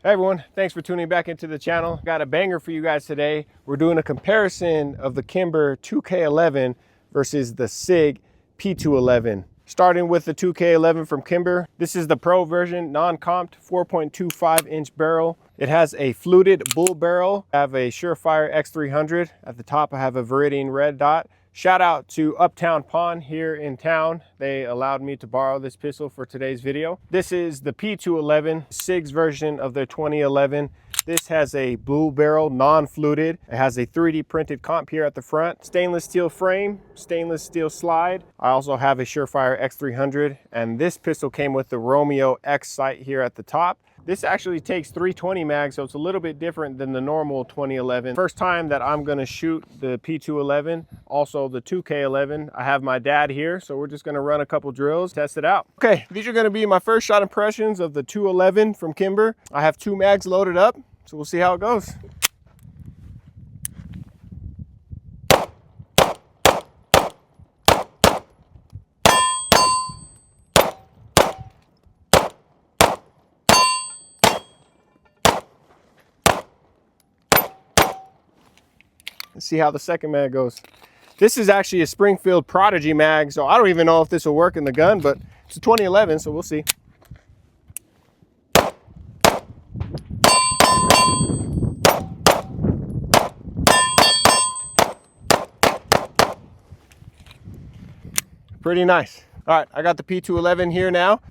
Hey everyone, thanks for tuning back into the channel. Got a banger for you guys today. We're doing a comparison of the Kimber 2K11 versus the Sig P211. Starting with the 2K11 from Kimber. This is the Pro version, non-comped, 4.25 inch barrel. It has a fluted bull barrel. I have a Surefire X300. At the top, I have a Viridian red dot. Shout out to Uptown Pawn here in town. They allowed me to borrow this pistol for today's video. This is the P211, Sig's version of their 2011. This has a blue barrel, non-fluted. It has a 3D printed comp here at the front. Stainless steel frame, stainless steel slide. I also have a Surefire X300, and this pistol came with the Romeo X sight here at the top. This actually takes 320 mag, so it's a little bit different than the normal 2011. First time that I'm gonna shoot the P211, also the 2K11. I have my dad here, so we're just gonna run a couple drills, test it out. Okay, these are gonna be my first shot impressions of the 211 from Kimber. I have 2 mags loaded up, so we'll see how it goes. Let's see how the second mag goes. This is actually a Springfield Prodigy mag, so I don't even know if this will work in the gun, but it's a 2011, so we'll see. Pretty nice. All right, I got the P211 here now.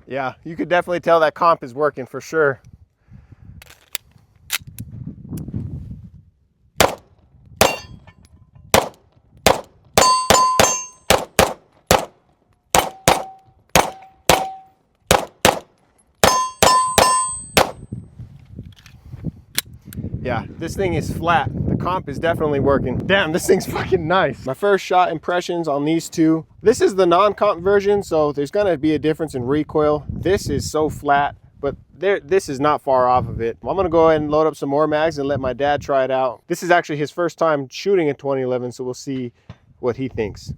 Yeah, you could definitely tell that comp is working for sure. Yeah, this thing is flat. The comp is definitely working. Damn, this thing's fucking nice. My first shot impressions on these two. This is the non-comp version, so there's gonna be a difference in recoil. This is so flat, but this is not far off of it. I'm gonna go ahead and load up some more mags and let my dad try it out. This is actually his first time shooting a 2011, so we'll see what he thinks.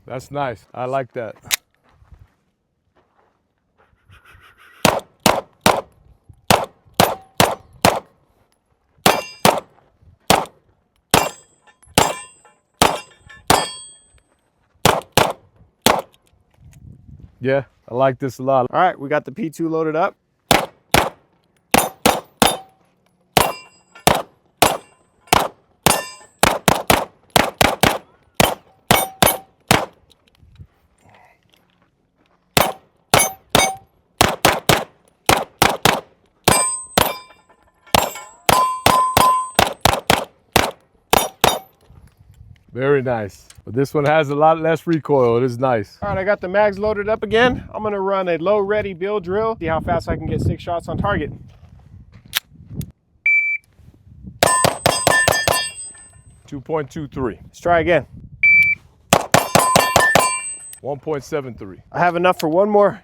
That's nice. I like that. Yeah, I like this a lot. All right, we got the P2 loaded up. Very nice. But this one has a lot less recoil. It is nice. All right, I got the mags loaded up again. I'm gonna run a low ready build drill, see how fast I can get 6 shots on target. .23. Let's try again. 1.73. I have enough for one more.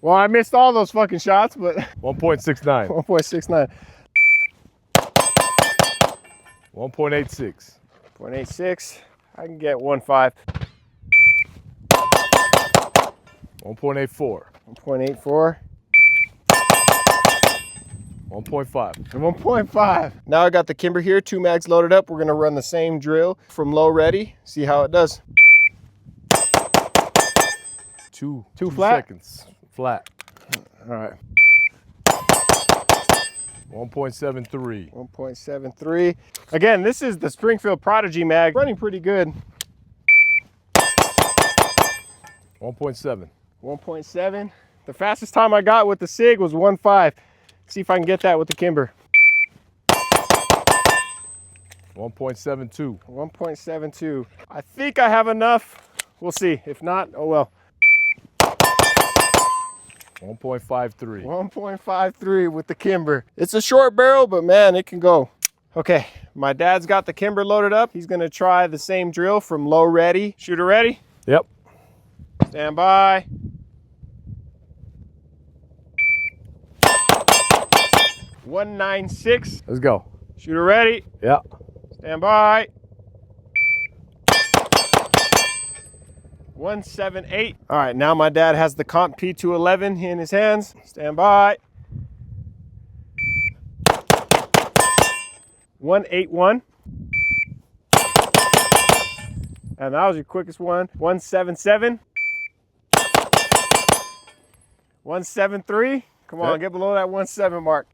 Well, I missed all those fucking shots, but 1.69. 1.69. 1.86. 0.86. I can get 1.5. 1.84. 1.84. 1.5. And 1.5. Now I got the Kimber here, 2 mags loaded up. We're gonna run the same drill from low ready, see how it does. Two flat? seconds. Flat. All right. 1.73. 1.73. Again, this is the Springfield Prodigy mag, running pretty good. 1.7. 1.7. The fastest time I got with the Sig was 1.5. See if I can get that with the Kimber. 1.72. 1.72. I think I have enough. We'll see. If not, oh well. 1.53. 1.53 with the Kimber. It's a short barrel, but man, it can go. Okay, my dad's got the Kimber loaded up. He's gonna try the same drill from low ready. Shooter ready? Yep. Stand by. .196. Let's go. Shooter ready? Yep. Stand by. 178. All right, now my dad has the Comp P211 in his hands. Stand by. 181. And that was your quickest one. 177. 173. Come on, get below that 17 mark.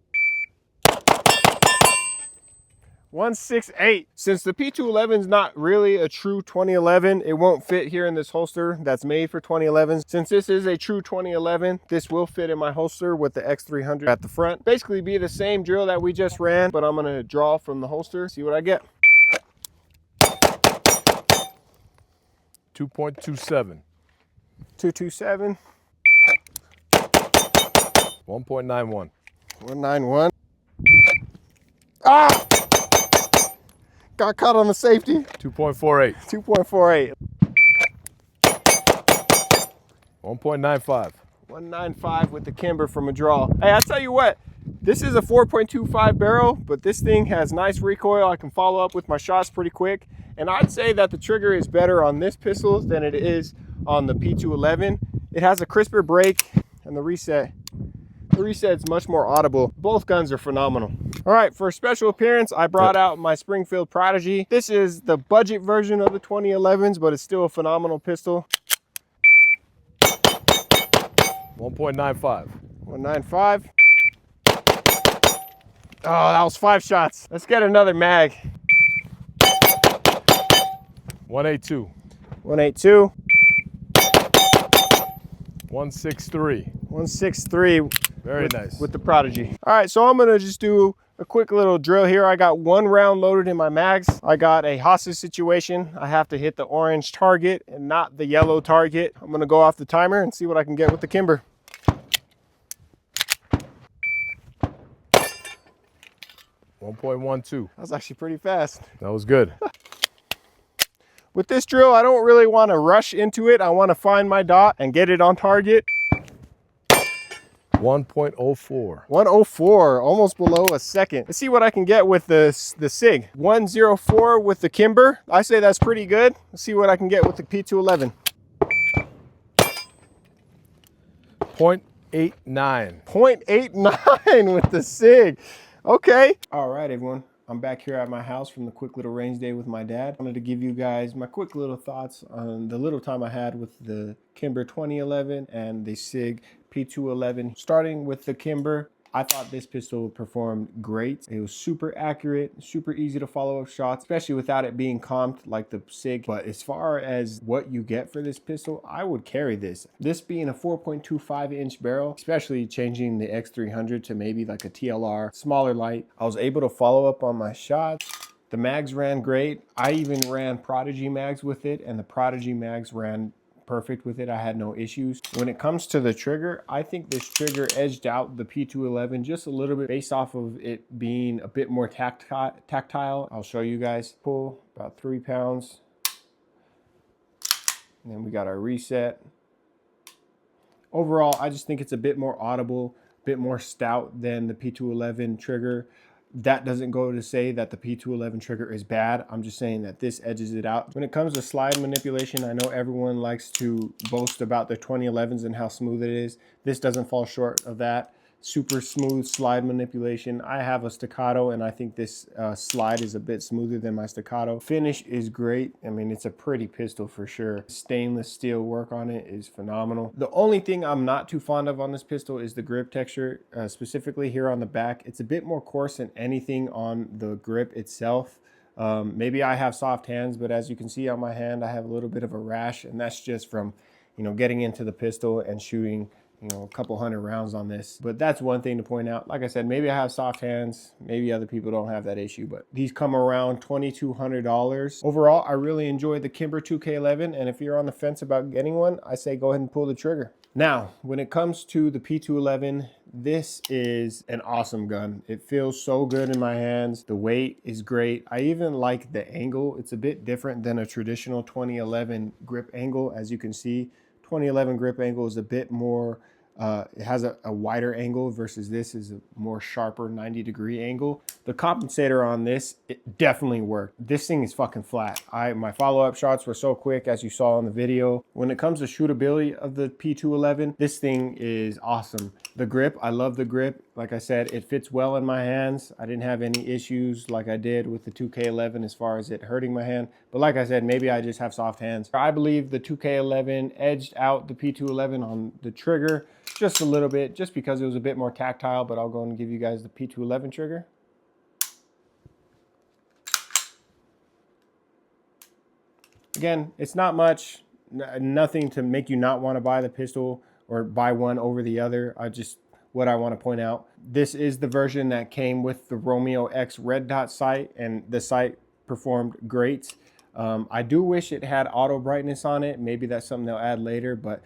168. Since the P211 is not really a true 2011, it won't fit here in this holster that's made for 2011s. Since this is a true 2011, this will fit in my holster with the X300 at the front. Basically be the same drill that we just ran, but I'm gonna draw from the holster, see what I get. 2.27. 227. 1.91. 191. Ah! Got caught on the safety. 2.48. 2.48. 1.95. 195 with the Kimber from a draw. Hey, I tell you what, this is a 4.25 barrel, but this thing has nice recoil. I can follow up with my shots pretty quick. And I'd say that the trigger is better on this pistol than it is on the P211. It has a crisper break, and the reset's much more audible. Both guns are phenomenal. All right, for a special appearance, I brought out my Springfield Prodigy. This is the budget version of the 2011s, but it's still a phenomenal pistol. 1.95. 195. Oh, that was 5 shots. Let's get another mag. 182. 182. 163. 163. Very nice. With the Prodigy. All right, so I'm gonna just do a quick little drill here. I got 1 round loaded in my mags. I got a hostage situation. I have to hit the orange target and not the yellow target. I'm gonna go off the timer and see what I can get with the Kimber. .12. That was actually pretty fast. That was good. With this drill, I don't really want to rush into it. I want to find my dot and get it on target. 1.04. 104, almost below a second. Let's see what I can get with the Sig. 104 with the Kimber. I say that's pretty good. Let's see what I can get with the P211. 0.89. 0.89 with the Sig. Okay. All right, everyone. I'm back here at my house from the quick little range day with my dad. I wanted to give you guys my quick little thoughts on the little time I had with the Kimber 2011 and the Sig P211. Starting with the Kimber, I thought this pistol performed great. It was super accurate, super easy to follow up shots, especially without it being comped like the Sig. But as far as what you get for this pistol, I would carry this. This being a 4.25 inch barrel, especially changing the X300 to maybe like a TLR, smaller light, I was able to follow up on my shots. The mags ran great. I even ran Prodigy mags with it, and the Prodigy mags ran perfect with it. I had no issues. When it comes to the trigger, I think this trigger edged out the P211 just a little bit based off of it being a bit more tactile. I'll show you guys. Pull about 3 pounds. And then we got our reset. Overall, I just think it's a bit more audible, a bit more stout than the P211 trigger. That doesn't go to say that the P211 trigger is bad. I'm just saying that this edges it out. When it comes to slide manipulation, I know everyone likes to boast about their 2011s and how smooth it is. This doesn't fall short of that. Super smooth slide manipulation. I have a staccato, and I think this slide is a bit smoother than my staccato. Finish is great. I mean, it's a pretty pistol for sure. Stainless steel work on it is phenomenal. The only thing I'm not too fond of on this pistol is the grip texture, specifically here on the back. It's a bit more coarse than anything on the grip itself. Maybe I have soft hands, but as you can see on my hand, I have a little bit of a rash, and that's just from, you know, getting into the pistol and shooting, you know, a couple hundred rounds on this. But that's one thing to point out. Like I said, maybe I have soft hands, maybe other people don't have that issue, but these come around $2,200. Overall, I really enjoyed the Kimber 2K11, and if you're on the fence about getting one, I say go ahead and pull the trigger. Now, when it comes to the P211, This is an awesome gun. It feels so good in my hands. The weight is great. I even like the angle. It's a bit different than a traditional 2011 grip angle. As you can see, 2011 grip angle is a bit more, it has a wider angle versus this is a more sharper 90-degree angle. The compensator on this, it definitely worked. This thing is fucking flat. My follow-up shots were so quick, as you saw in the video. When it comes to shootability of the P211, this thing is awesome. The grip, I love the grip. Like I said, it fits well in my hands. I didn't have any issues like I did with the 2K11 as far as it hurting my hand. But like I said, maybe I just have soft hands. I believe the 2K11 edged out the P211 on the trigger just a little bit, just because it was a bit more tactile, but I'll go and give you guys the P211 trigger. Again, it's not much, nothing to make you not want to buy the pistol or buy one over the other. What I want to point out, this is the version that came with the Romeo X red dot sight, and the sight performed great. I do wish it had auto brightness on it. Maybe that's something they'll add later, but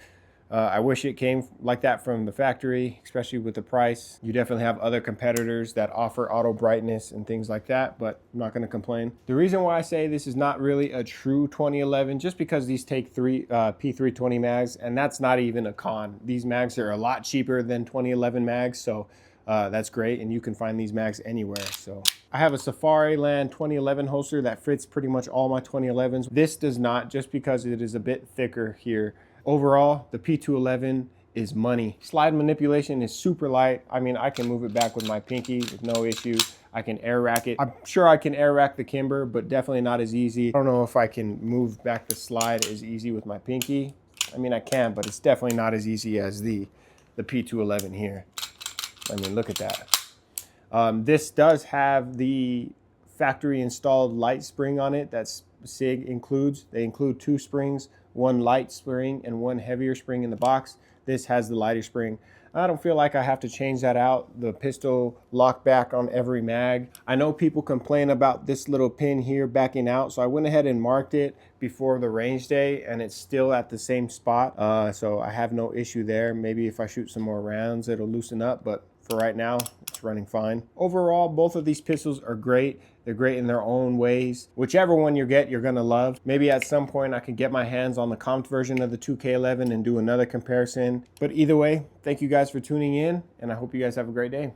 I wish it came like that from the factory, especially with the price. You definitely have other competitors that offer auto brightness and things like that, but I'm not going to complain. The reason why I say this is not really a true 2011, just because these take three P320 mags, and that's not even a con. These mags are a lot cheaper than 2011 mags, so that's great, and you can find these mags anywhere. So I have a Safariland 2011 holster that fits pretty much all my 2011s. This does not, just because it is a bit thicker here. Overall, the P211 is money. Slide manipulation is super light. I mean, I can move it back with my pinky with no issue. I can air rack it. I'm sure I can air rack the Kimber, but definitely not as easy. I don't know if I can move back the slide as easy with my pinky. I mean, I can, but it's definitely not as easy as the P211 here. I mean, look at that. This does have the factory installed light spring on it that Sig includes. They include 2 springs, one light spring and one heavier spring in the box. This has the lighter spring. I don't feel like I have to change that out. The pistol lock back on every mag. I know people complain about this little pin here backing out, so I went ahead and marked it before the range day, and it's still at the same spot. So I have no issue there. Maybe if I shoot some more rounds, it'll loosen up, but for right now, it's running fine. Overall, both of these pistols are great. They're great in their own ways. Whichever one you get, you're gonna love. Maybe at some point I can get my hands on the comped version of the 2K11 and do another comparison. But either way, thank you guys for tuning in, and I hope you guys have a great day.